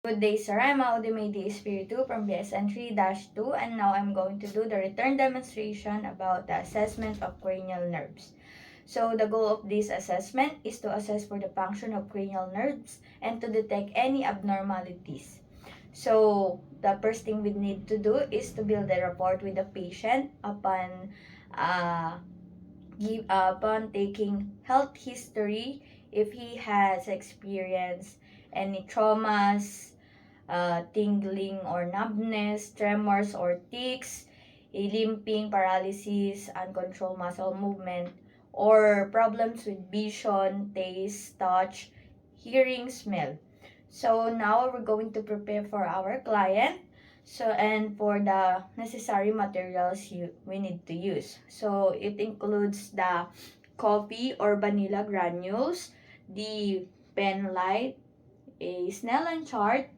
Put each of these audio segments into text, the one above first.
Good day, sir. I'm Audimedi Espiritu from BSN 3-2, and now I'm going to do the return demonstration about the assessment of cranial nerves. So the goal of this assessment is to assess for the function of cranial nerves and to detect any abnormalities. So the first thing we need to do is to build a rapport with the patient uh, upon taking health history if he has experienced any traumas, tingling or numbness, tremors or tics, a limping, paralysis, uncontrolled muscle movement, or problems with vision, taste, touch, hearing, smell. So now we're going to prepare for our client. So and for the necessary materials we need to use. So it includes the coffee or vanilla granules, the pen light, a Snellen chart,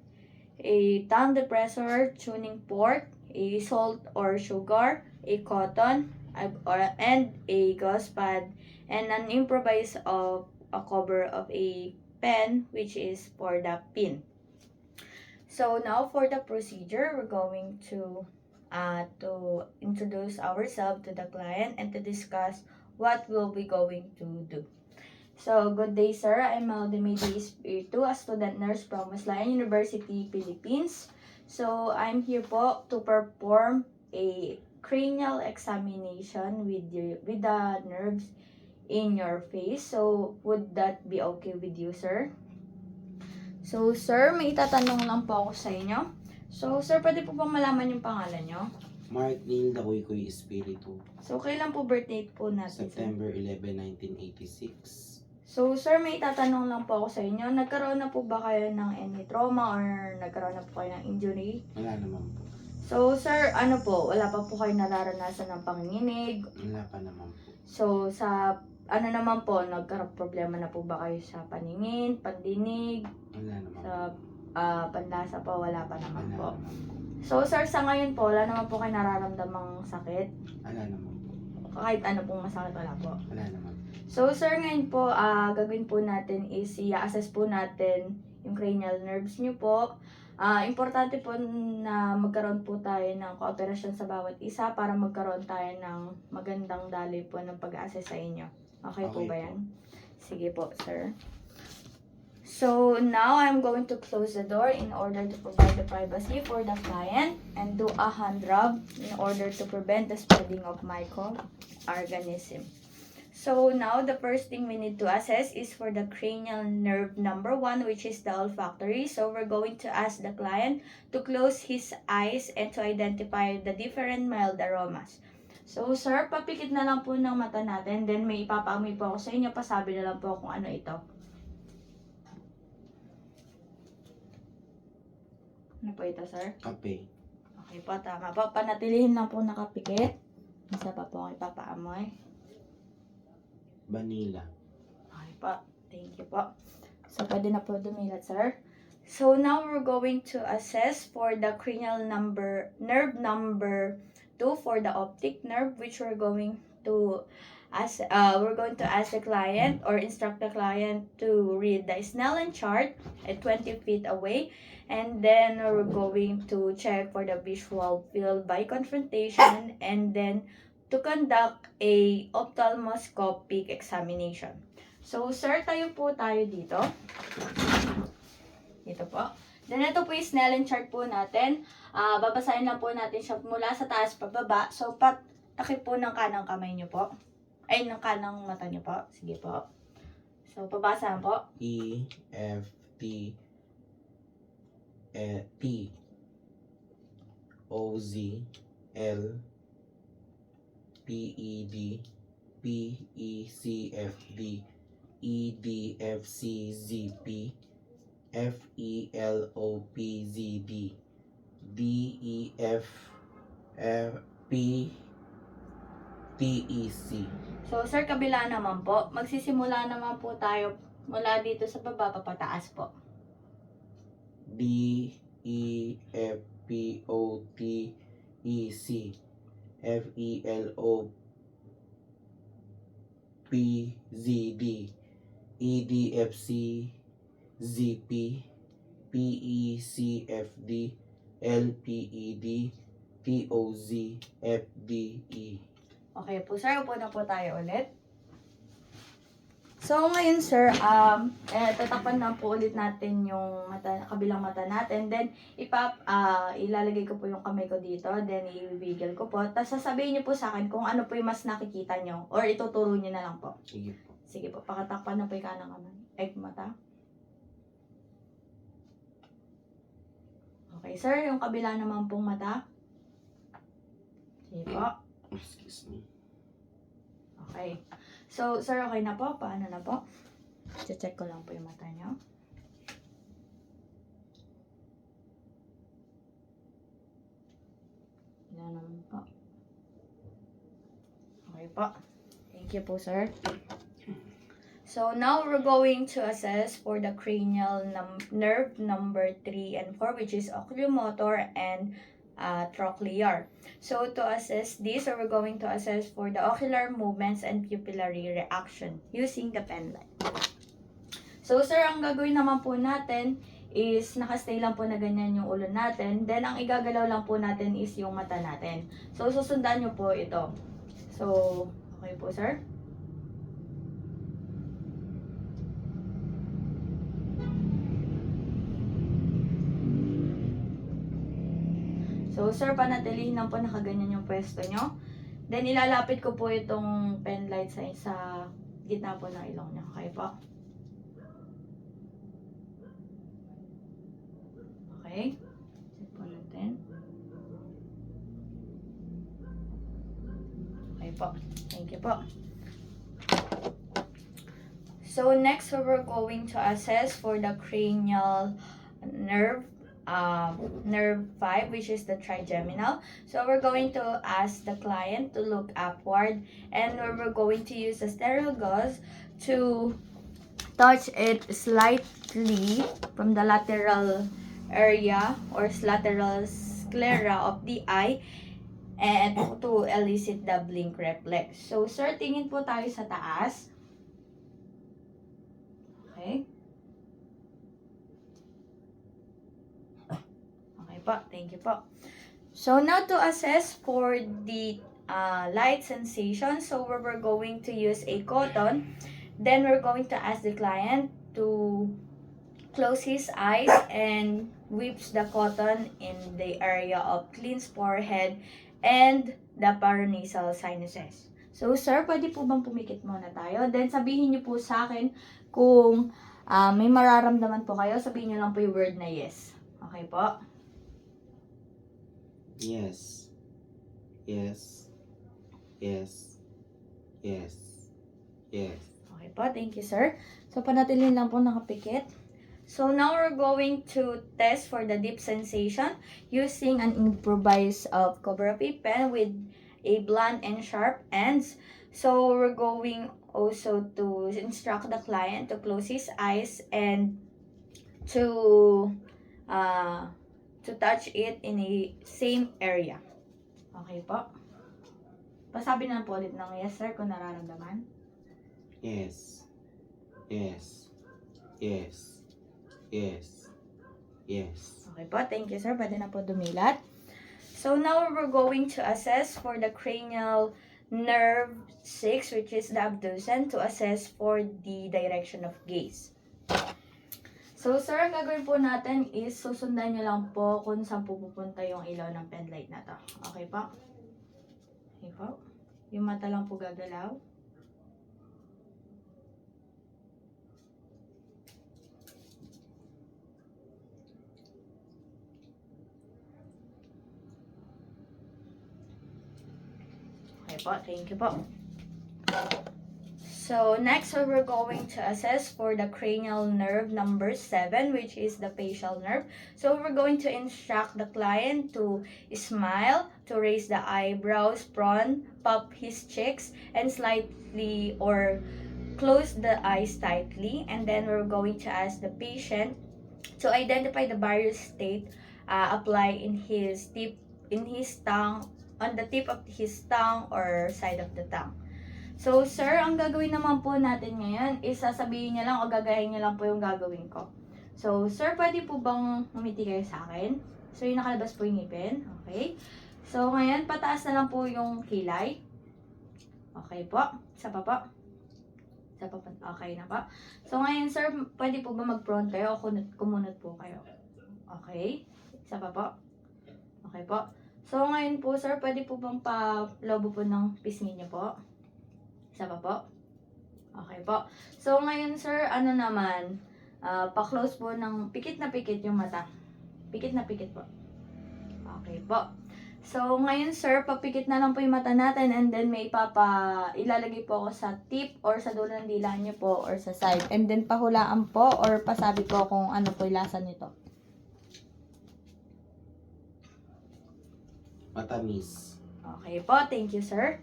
a tongue depressor, tuning fork, a salt or sugar, a cotton, and a gauze pad, and an improvised of a cover of a pen, which is for the pin. So now for the procedure, we're going to introduce ourselves to the client and to discuss what we'll be going to do. So, good day, sir. I'm Maldemidi Espiritu, a student nurse from Maslayan University, Philippines. So, I'm here po to perform a cranial examination with the nerves in your face. So, would that be okay with you, sir? So, sir, may itatanong lang po ako sa inyo. So, sir, pwede po bang malaman yung pangalan nyo? Mark Neil Dakoy Espiritu. So, kailan po birthday po natin, sir? September 11, 1986. So, sir, may itatanong lang po ako sa inyo. Nagkaroon na po ba kayo ng any trauma or nagkaroon na po kayo ng injury? Wala naman po. So, sir, ano po, wala pa po kayo nararanasan ng panginginig? Wala pa naman po. So, sa ano naman po, nagkaroon problema na po ba kayo sa paningin, pandinig? Wala naman Sa po. panlasa po, wala pa naman Wala po. naman po. So, sir, sa ngayon po, wala naman po kayo nararamdamang sakit? Wala naman po. Kahit ano pong masakit, wala po? Wala naman po. So, sir, ngayon po, gagawin po natin is i-assess po natin yung cranial nerves nyo po. Importante po na magkaroon po tayo ng kooperasyon sa bawat isa para magkaroon tayo ng magandang daloy po ng pag-assess sa inyo. Okay po Okay ba po. yan? Sige po, sir. So, now I'm going to close the door in order to provide the privacy for the client and do a hand rub in order to prevent the spreading of microorganism. So now the first thing we need to assess is for the cranial nerve number 1, which is the olfactory. So we're going to ask the client to close his eyes and to identify the different mild aromas. So sir, papikit na lang po ng mata natin, then may ipapaamoy po ako sa inyo, pasabi na lang po kung ano ito. Ano po ito, sir? Kape. Okay po, tama po. Panatilihin lang po nakapikit. Isa pa po ako ipapaamoy. Vanilla. Okay po. Thank you po. So, pwede na po dumilat, sir. So, now we're going to assess for the cranial nerve number 2 for the optic nerve, which we're going to ask the client or instruct the client to read the Snellen chart at 20 feet away. And then we're going to check for the visual field by confrontation and then to conduct a ophthalmoscopic examination. So, sir, tayo po tayo dito. Dito po. Then, ito po yung Snellen chart po natin. Babasahin lang po natin siya mula sa taas pababa. So, takip po ng kanang kamay nyo po. Ay, ng kanang mata nyo po. Sige po. So, pabasa po. E, F, T, T, O, Z, L, P, E, D, P, E, C, F, D, E, D, F, C, Z, P, F, E, L, O, P, Z, D, D, E, F, P, T, E, C. So, sir, kabila naman po. Magsisimula naman po tayo mula dito sa baba, papataas po. D, E, F, P, O, T, E, C, F, E, L, O, P, Z, D, E, D, F, C, Z, P, PECFD, LPED, TOZFDE. Okay po, sir. Upo na po tayo ulit. So, ngayon, sir, tatakpan na po ulit natin yung kabilang mata natin. Then, ilalagay ko po yung kamay ko dito. Then, i-wiggle ko po. Tapos, sasabihin niyo po sa akin kung ano po yung mas nakikita niyo. Or ituturo niyo na lang po. Sige po. Sige po, pakatakpan na po yung kanang kamay. Mata. Okay, sir. Yung kabila naman pong mata. Sige po. Excuse me. Okay. So, sir, okay na po? Paano na po? Check ko lang po yung mata niyo. Wala naman po. Okay po. Thank you po, sir. So, now we're going to assess for the cranial nerve number 3 and 4, which is oculomotor and trochlear. So, to assess this, we're going to assess for the ocular movements and pupillary reaction using the pen light. So, sir, ang gagawin naman po natin is nakastay lang po na ganyan yung ulo natin. Then, ang igagalaw lang po natin is yung mata natin. So, susundan nyo po ito. So, okay po, sir? So, sir, panatilihin lang po nakaganyan yung pwesto nyo. Then, ilalapit ko po itong pen light sa gitna po ng ilong nyo. Okay po? Okay. Check po natin. Okay po. Thank you po. So, next, we're going to assess for the cranial nerve. Nerve 5, which is the trigeminal. So we're going to ask the client to look upward, and we're going to use a sterile gauze to touch it slightly from the lateral area or lateral sclera of the eye and to elicit the blink reflex. So, sir, tingin po tayo sa taas. Okay. Thank you po. So, now to assess for the light sensation, so we're going to use a cotton. Then, we're going to ask the client to close his eyes and whips the cotton in the area of cleansed forehead and the paranasal sinuses. So, sir, pwede po bang pumikit muna tayo? Then, sabihin niyo po sa akin kung may mararamdaman po kayo, sabihin niyo lang po yung word na yes. Okay po? Yes. Yes. Yes. Yes. Yes. Okay po, thank you, sir. So, panatilin lang po nakapikit. So, now we're going to test for the deep sensation using an improvised Cobra pen with a blunt and sharp ends. So, we're going also to instruct the client to close his eyes and to touch it in a same area. Okay po? Pasabi na po ulit ng yes, sir, kung nararamdaman. Yes. Yes. Yes. Yes. Yes. Okay po, thank you, sir. Pwede na po dumilat. So, now we're going to assess for the cranial nerve 6, which is the abducens, to assess for the direction of gaze. So, sir, ang gagawin po natin is susundan nyo lang po kung saan po pupunta yung ilaw ng pen light na to. Okay po? Okay po. Yung mata lang po gagalaw. Okay po, thank you po. So, next we're going to assess for the cranial nerve number 7, which is the facial nerve. So, we're going to instruct the client to smile, to raise the eyebrows, puff his cheeks, and slightly or close the eyes tightly. And then we're going to ask the patient to identify the various state apply in his tongue, on the tip of his tongue or side of the tongue. So, sir, ang gagawin naman po natin ngayon is sasabihin niya lang o gagayin niya lang po yung gagawin ko. So, sir, pwede po bang umiti kayo sa akin? So, yung nakalabas po yung ngipin. Okay. So, ngayon, pataas na lang po yung kilay. Okay po. Isa pa po. Isa pa po. Okay na po. So, ngayon, sir, pwede po ba mag-front kayo o kumunot po kayo? Okay. Isa pa po. Okay po. So, ngayon po, sir, pwede po bang pa-lobo po ng pisngi niyo po? Isa pa po. Okay po. So, ngayon, sir, ano naman, pa-close po ng pikit na pikit yung mata. Pikit na pikit po. Okay po. So, ngayon, sir, papikit na lang po yung mata natin and then may ilalagay po ako sa tip or sa dulo ng dila niyo po or sa side. And then, pahulaan po or pasabi po kung ano po yung lasa nito. Matamis. Okay po. Thank you, sir.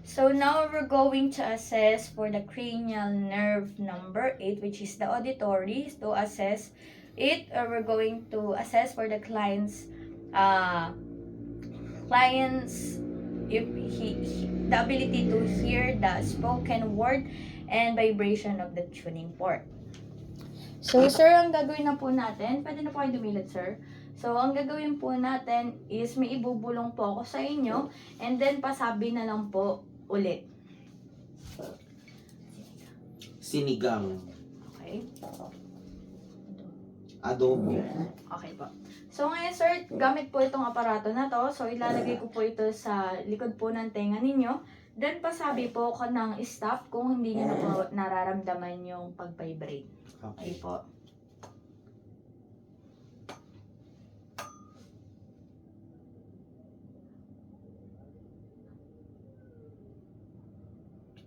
So, now we're going to assess for the cranial nerve number 8, which is the auditory. To assess it, we're going to assess for the client's if the ability to hear the spoken word and vibration of the tuning fork. So, sir, ang gagawin na po natin, pwede na po kayo dumilid, sir. So, ang gagawin po natin is may ibubulong po ako sa inyo and then pasabi na lang po ulit. Sinigang. Okay? Adobo. Okay po. So, ngayon, sir, gamit po itong aparato na to. So, ilalagay ko po ito sa likod po ng tenga ninyo. Then, pasabi po ko ng stop kung hindi nyo na po nararamdaman yung pag-vibrate. Okay po.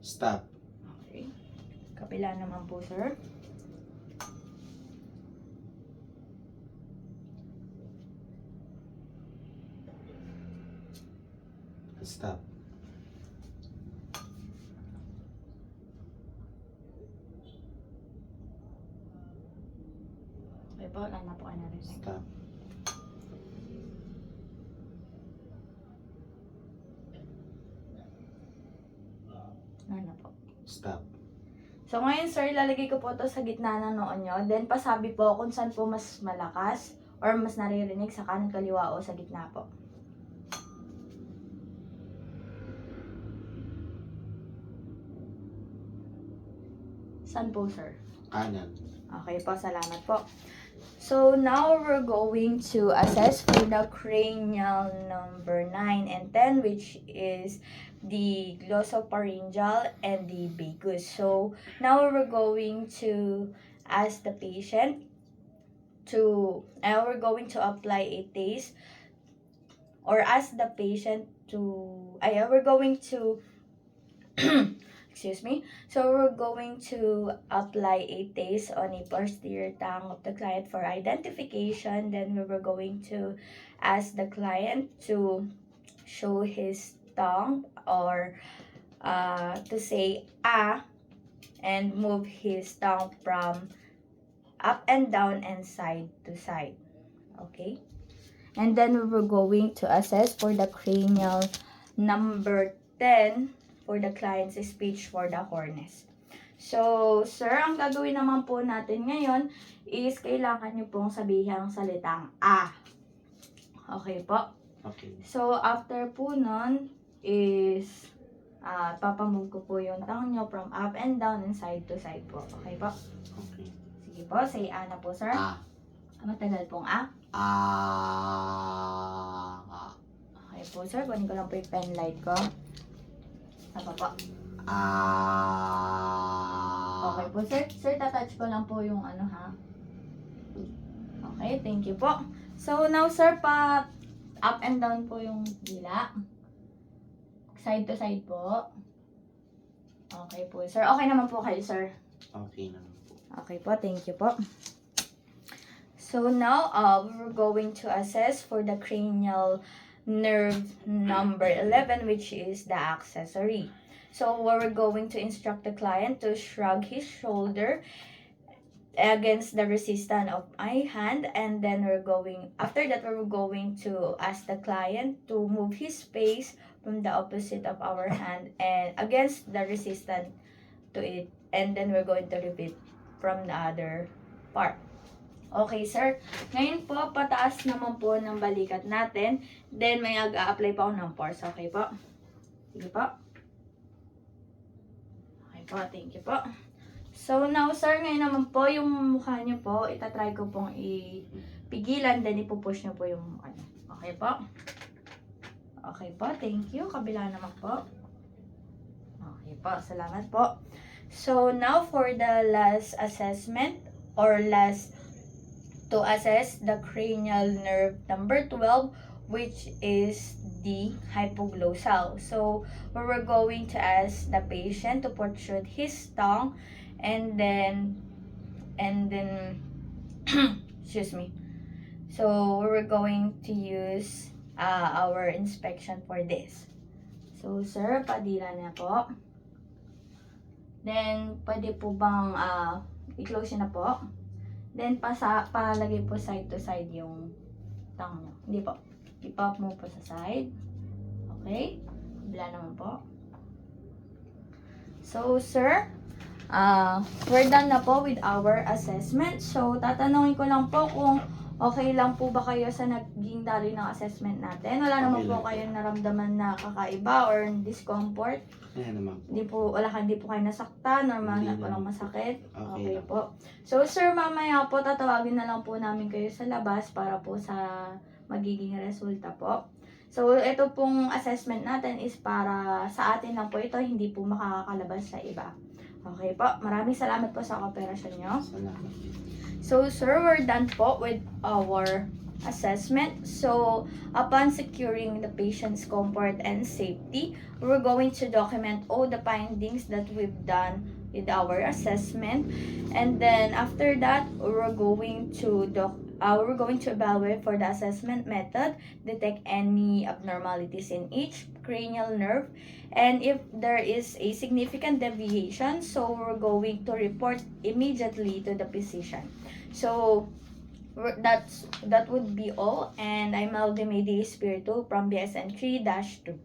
Stop. Okay. Kapila naman po, sir. Stop. Okay po, lang na po kayo narinig. Stop. Ano po. Stop. So, ngayon, sir, ilalagay ko po ito sa gitna ng noo nyo. Then, pasabi po kung saan po mas malakas or mas naririnig sa kanan, kaliwa o sa gitna po. Saan po, sir? Kanan. Okay po, salamat po. So, now we're going to assess for the cranial number 9 and 10, which is the glossopharyngeal and the vagus. So, now we're going to ask the patient we're going to apply a taste or ask the patient we're going to excuse me. So, we're going to apply a taste on a posterior tongue of the client for identification. Then, we were going to ask the client to show his tongue or to say ah and move his tongue from up and down and side to side. Okay? And then, we were going to assess for the cranial number 10 for the client's speech for the horns. So, sir, ang gagawin naman po natin ngayon is kailangan nyo pong sabihin ang salitang ah. Okay po? Okay. So, after po nun is papamove ko po yung tongue nyo from up and down and side to side po. Okay po? Okay. Sige po, say ah na po, sir. Ah. Matagal pong ah. Ah. Okay po, sir. Kunin ko lang po yung pen light ko. Apa po? Ah. Okay po, sir. Sir, tatouch ko lang po yung ano, ha? Okay, thank you po. So, now, sir, pa up and down po yung dila. Side to side po. Okay po, sir. Okay naman po kayo, sir. Okay naman po. Okay po, thank you po. So, now, we're going to assess for the cranial nerve number 11, which is the accessory. So, we're going to instruct the client to shrug his shoulder against the resistance of my hand, and then after that, we're going to ask the client to move his face from the opposite of our hand and against the resistance to it, and then we're going to repeat from the other part. Okay, sir. Ngayon po, pataas naman po ng balikat natin. Then, may ag-a-apply pa ako ng force. Okay po? Sige po. Okay po, thank you po. So, now, sir, ngayon naman po, yung mukha niyo po, itatry ko pong ipigilan, then ipupush niyo po yung mukha niyo. Okay po? Okay po, thank you. Kabila naman po. Okay po, salamat po. So, now for the last assessment or last to assess the cranial nerve number 12, which is the hypoglossal. So, we were going to ask the patient to protrude his tongue and then excuse me. So, we were going to use our inspection for this. So, sir, padila na po. Then, pwede po bang i-close na po? Then, palagay po side to side yung tongue nyo. Hindi po. I-pop mo po sa side. Okay? Bila naman po. So, sir, we're done na po with our assessment. So, tatanungin ko lang po kung okay lang po ba kayo sa naging daloy ng assessment natin. Wala naman po kayong naramdaman na kakaiba or discomfort. Ayan naman po. Hindi po kayo nasaktan or Hindi walang naman. masakit. Okay lang. Po. So, sir, mamaya po tatawagin na lang po namin kayo sa labas para po sa magiging resulta po. So, ito pong assessment natin is para sa atin lang po ito, hindi po makakalabas sa iba. Okay po, maraming salamat po sa kooperasyon nyo. Salamat. So, sir, we're done po with our assessment. So, upon securing the patient's comfort and safety, we're going to document all the findings that we've done with our assessment. And then, after that, we're going to evaluate for the assessment method, detect any abnormalities in each cranial nerve, and if there is a significant deviation, so we're going to report immediately to the physician. So, that would be all, and I'm Aldemidi Espiritu from BSN 3-2.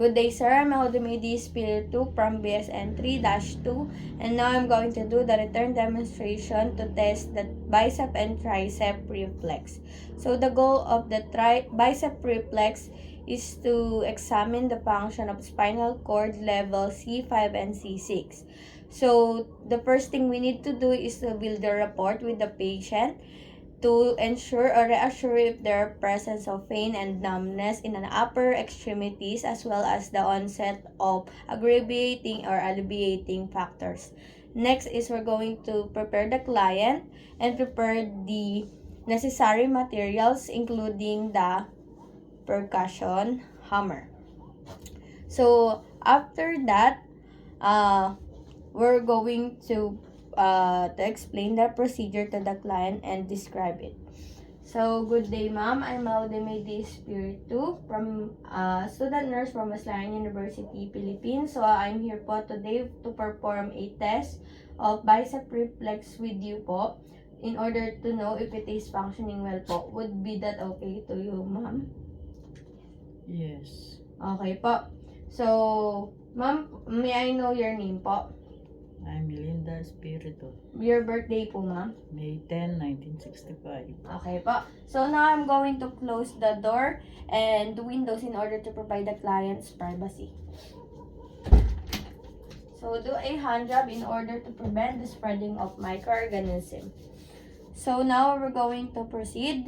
Good day, sir. I'm Aldemidi Espiritu from BSN 3-2, and now I'm going to do the return demonstration to test the bicep and tricep reflex. So the goal of the bicep reflex is to examine the function of spinal cord level C5 and C6. So, the first thing we need to do is to build a rapport with the patient to ensure or reassure if there are presence of pain and numbness in an upper extremities as well as the onset of aggravating or alleviating factors. Next is we're going to prepare the client and prepare the necessary materials including the percussion hammer. So, after that, we're going to explain the procedure to the client and describe it. So, good day, ma'am. I'm Aldemidi Espiritu from student nurse from Maslayan University, Philippines. So, I'm here po today to perform a test of bicep reflex with you po in order to know if it is functioning well po. Would be that okay to you, ma'am? Yes. Okay po. So, ma'am, may I know your name po? I'm Linda Espiritu. Your birthday po, ma'am? May 10, 1965. Okay po. So, now I'm going to close the door and the windows in order to provide the client's privacy. So, do a hand job in order to prevent the spreading of microorganisms. So, now we're going to proceed.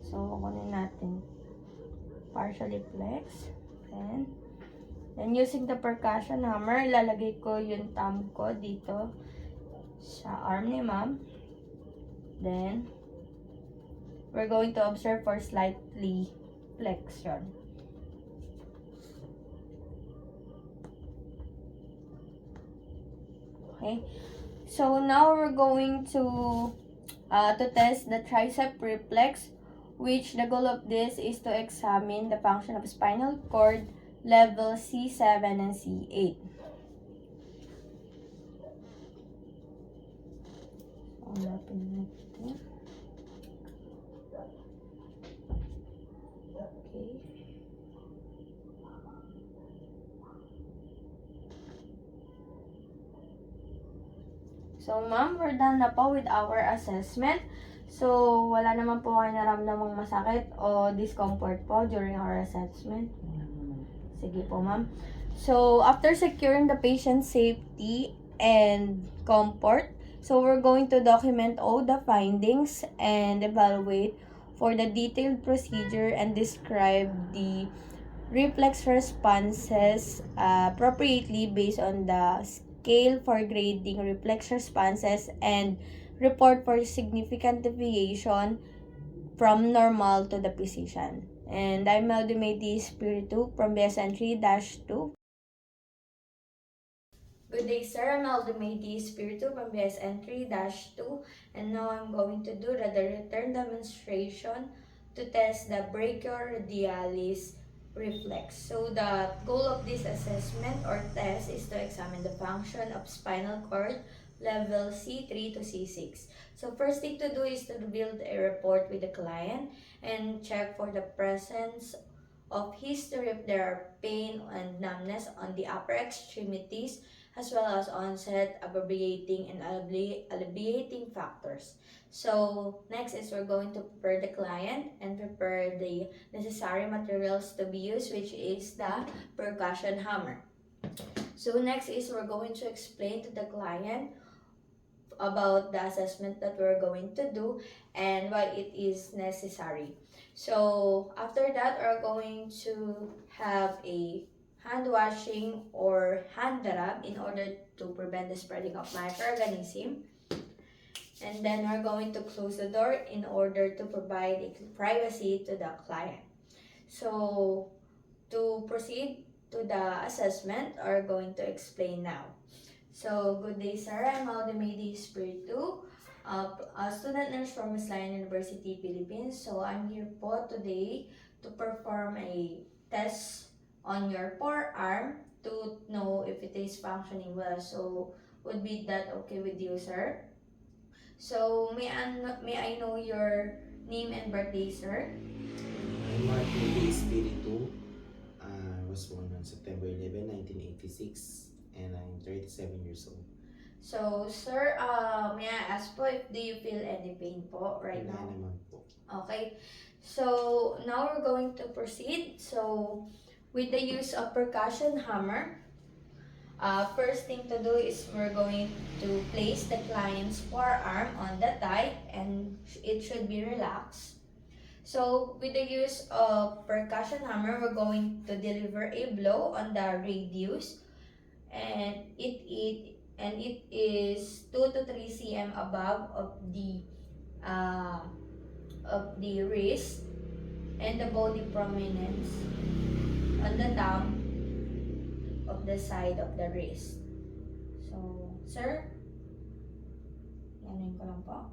So, kunin natin. Partially flex. Then, using the percussion hammer, ilalagay ko yung thumb ko dito sa arm ni ma'am. Then, we're going to observe for slightly flexion. Okay. So, now we're going to test the tricep reflex, which the goal of this is to examine the function of spinal cord level C7 and C8. Hanapin natin. Okay. So, ma'am, we're done na po with our assessment. So, wala naman po kayo naramdamang masakit o discomfort po during our assessment. Wala naman. Sige po, ma'am. So, after securing the patient's safety and comfort, so we're going to document all the findings and evaluate for the detailed procedure and describe the reflex responses appropriately based on the scale for grading reflex responses and report for significant deviation from normal to the physician. And I'm Maldumedi Spiritu from BSN 3-2. Good day, sir. I'm Aldemady Spiritu from BSN 3-2, and now I'm going to do the return demonstration to test the brachioradialis reflex. So the goal of this assessment or test is to examine the function of spinal cord level C3 to C6. So first thing to do is to build a report with the client and check for the presence of history if there are pain and numbness on the upper extremities as well as onset, abbreviating, and alleviating factors. So, next is we're going to prepare the client and prepare the necessary materials to be used, which is the percussion hammer. So, next is we're going to explain to the client about the assessment that we're going to do and why it is necessary. So after that, we're going to have a hand washing or hand rub in order to prevent the spreading of microorganism. And then we're going to close the door in order to provide privacy to the client. So to proceed to the assessment, we're going to explain now. So, good day, sir. I'm Aldemady Spiritu, a student nurse from Mislayan University, Philippines. So, I'm here po today to perform a test on your forearm to know if it is functioning well. So, would be that okay with you, sir? So, may I know your name and birthday, sir? I'm Martin Espiritu. I was born on September 11, 1986, and I'm 37 years old. So, sir, may I ask po if do you feel any pain po right Wala now? naman po. Okay. So, now we're going to proceed. So, with the use of percussion hammer, first thing to do is we're going to place the client's forearm on the thigh and it should be relaxed. So, with the use of percussion hammer, we're going to deliver a blow on the radius and it is 2 to 3 cm above uh, of the wrist and the body prominence on the thumb of the side of the wrist. So, sir, yanin ko lang po.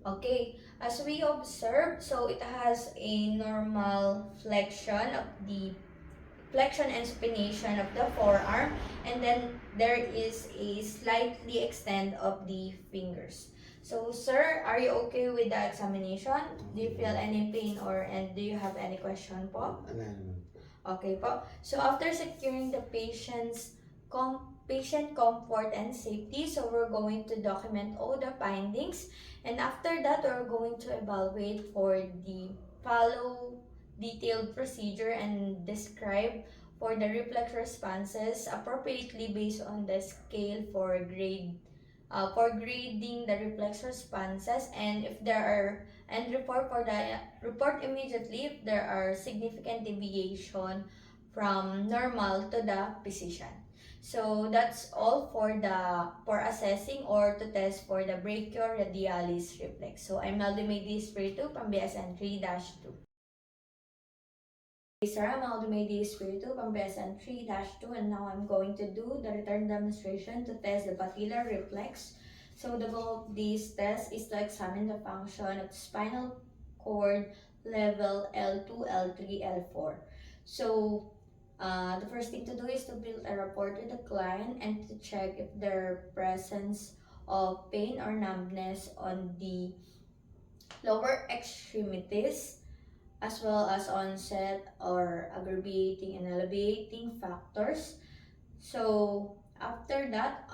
Okay, as we observe, so it has a normal flexion of the flexion and supination of the forearm, and then there is a slightly extend of the fingers. So, sir, are you okay with the examination? Do you feel any pain and do you have any question po? Wala naman po. Okay po. So, after securing the patient comfort and safety, so we're going to document all the findings, and after that, we're going to evaluate for the follow detailed procedure and describe for the reflex responses appropriately based on the scale for grading the reflex responses, and if there are and report immediately if there are significant deviation from normal to the physician. So that's all for assessing or to test for the brachioradialis reflex. So I'm Maldumedi Espiritu from BSN 3-2. Hey, sir, I'm Maldumedi Espiritu from BSN 3-2, and now I'm going to do the return demonstration to test the patellar reflex. So the goal of this test is to examine the function of spinal cord level L2, L3, L4. So the first thing to do is to build a rapport with the client and to check if there presence of pain or numbness on the lower extremities as well as onset or aggravating and alleviating factors. So after that,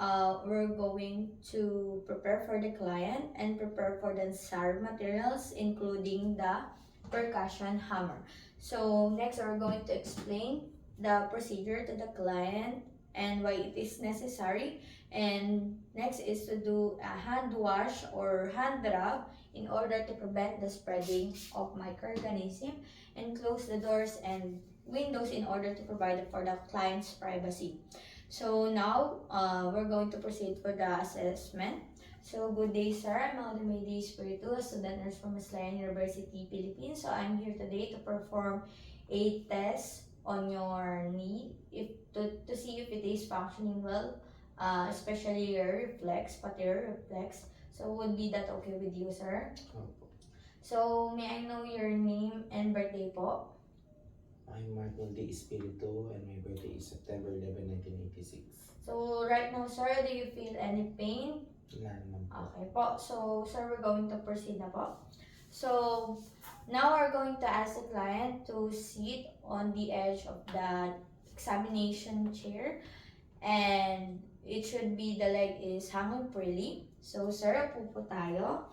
we're going to prepare for the client and prepare for the necessary materials, including the percussion hammer. So next, we're going to explain the procedure to the client and why it is necessary. And next is to do a hand wash or hand rub in order to prevent the spreading of microorganism, and close the doors and windows in order to provide for the client's privacy. So now, we're going to proceed for the assessment. So good day, sir. I'm Aldemady Espiritu, a student nurse from Maslayan University, Philippines. So I'm here today to perform a test on your knee to see if it is functioning well, especially your reflex, pati your reflex. So would be that okay with you, sir? Opo. So may I know your name and birthday po? I'm Martin D. Espiritu and my birthday is September 11, 1986. So right now, sir, do you feel any pain? Wala naman po. Okay po. So, sir, we're going to proceed na po. So, now we're going to ask the client to sit on the edge of the examination chair, and it should be the leg is hanging freely. So, sir, upo po tayo.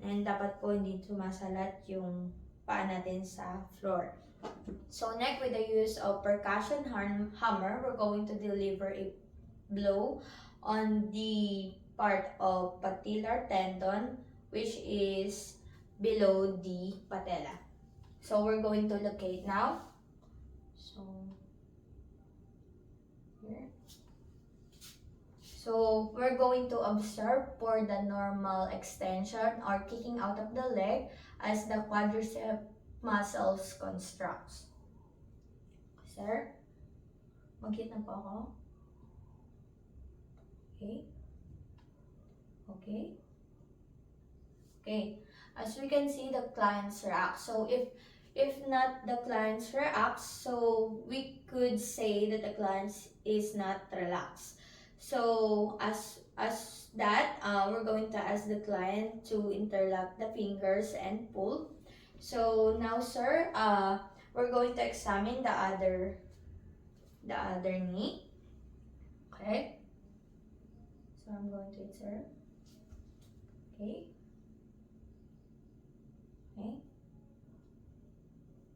And dapat po hindi sumasalat yung paa natin sa floor. So, next, with the use of percussion hammer, we're going to deliver a blow on the part of patellar tendon, which is below the patella. So we're going to locate now. So here. So we're going to observe for the normal extension or kicking out of the leg as the quadricep muscles constructs. Sir, mag-hit na po ako. Okay. Okay. Okay. As we can see, the clients react. So if not the clients react, so we could say that the client is not relaxed. So as that, we're going to ask the client to interlock the fingers and pull. So now, sir, we're going to examine the other knee. Okay. So I'm going to insert. Okay. Okay.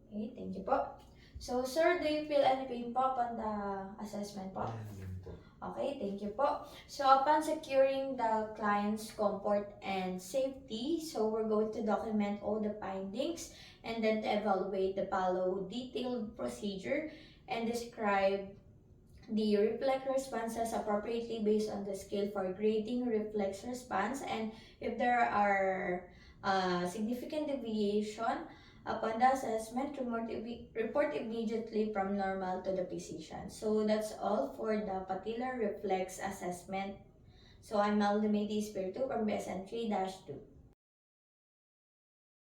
Okay, thank you po. So, sir, do you feel any pain po upon the assessment po? Wala naman po. Okay, thank you po. So, upon securing the client's comfort and safety, so we're going to document all the findings and then to evaluate the follow detailed procedure and describe the reflex responses appropriately based on the scale for grading reflex response, and if there are significant deviation upon the assessment, report immediately from normal to the physician. So that's all for the patellar reflex assessment. So I'm Maldemady Espiritu from BSN 3-2.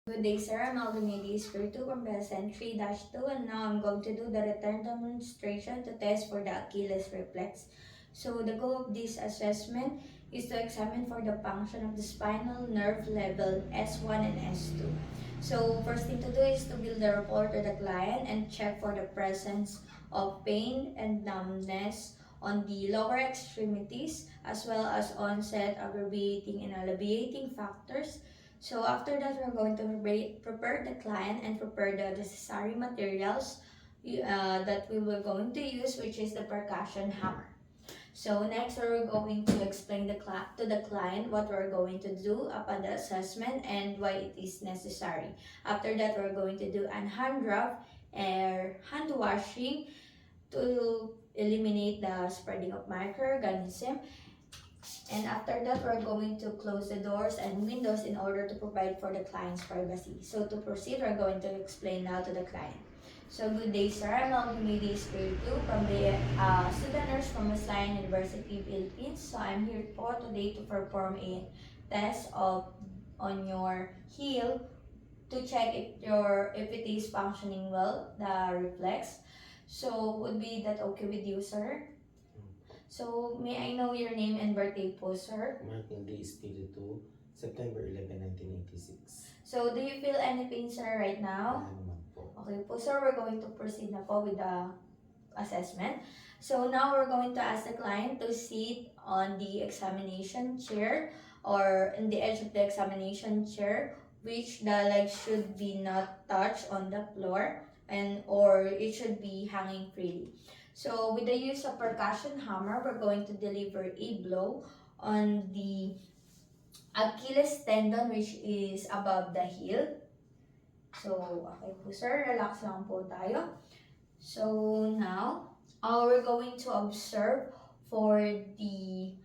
Good day, sir. I'm Maldemady Espiritu from BSN 3-2, and now I'm going to do the return demonstration to test for the Achilles reflex. So the goal of this assessment is to examine for the function of the spinal nerve level S1 and S2. So first thing to do is to build a rapport to the client and check for the presence of pain and numbness on the lower extremities, as well as onset, abbreviating, and alleviating factors. So after that, we're going to prepare the client and prepare the necessary materials that we were going to use, which is the percussion hammer. So next, we're going to explain to the client what we're going to do upon the assessment and why it is necessary. After that, we're going to do an hand rub or hand washing to eliminate the spreading of microorganism. And after that, we're going to close the doors and windows in order to provide for the client's privacy. So to proceed, we're going to explain now to the client. So good day, sir. I'm Aldemady Espiritu from the student nurse from Maslayan University, Philippines. So I'm here for today to perform a test on your heel to check if it is functioning well, the reflex. So would be that okay with you, sir? So, may I know your name and birthday po, sir? Martin D. Espiritu, September 11, 1986. So, do you feel any pain, sir, right now? Wala naman po. Okay po, sir, we're going to proceed na po with the assessment. So now we're going to ask the client to sit on the examination chair or in the edge of the examination chair, which the legs should be not touched on the floor and or it should be hanging freely. So with the use of percussion hammer, we're going to deliver a blow on the Achilles tendon which is above the heel. So, okay po sir, relax lang po tayo. So now, we're going to observe for the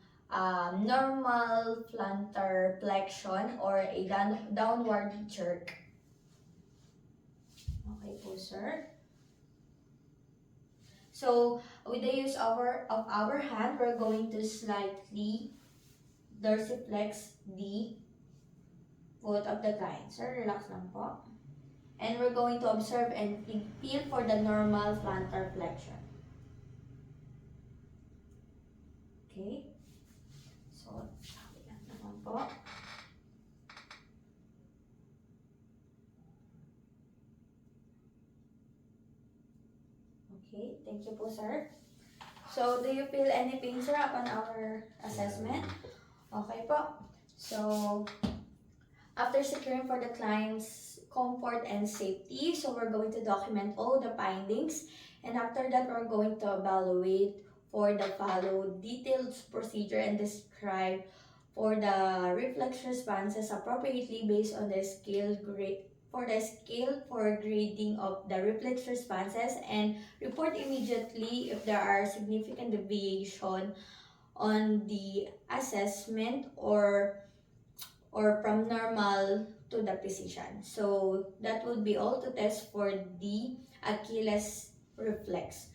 normal plantar flexion or a downward jerk. Okay po sir. So, with the use of our hand, we're going to slightly dorsiflex the foot of the client. Sir, relax lang po. And we're going to observe and feel for the normal plantar flexion. Okay? So, yan naman po. Okay, thank you po, sir. So, do you feel any pain, sir, upon our assessment? Okay po. So, after securing for the client's comfort and safety, so we're going to document all the findings. And after that, we're going to evaluate for the followed detailed procedure and describe for the reflex responses appropriately based on the scale for grading of the reflex responses and report immediately if there are significant deviation on the assessment or from normal to the physician. So that would be all to test for the Achilles reflex.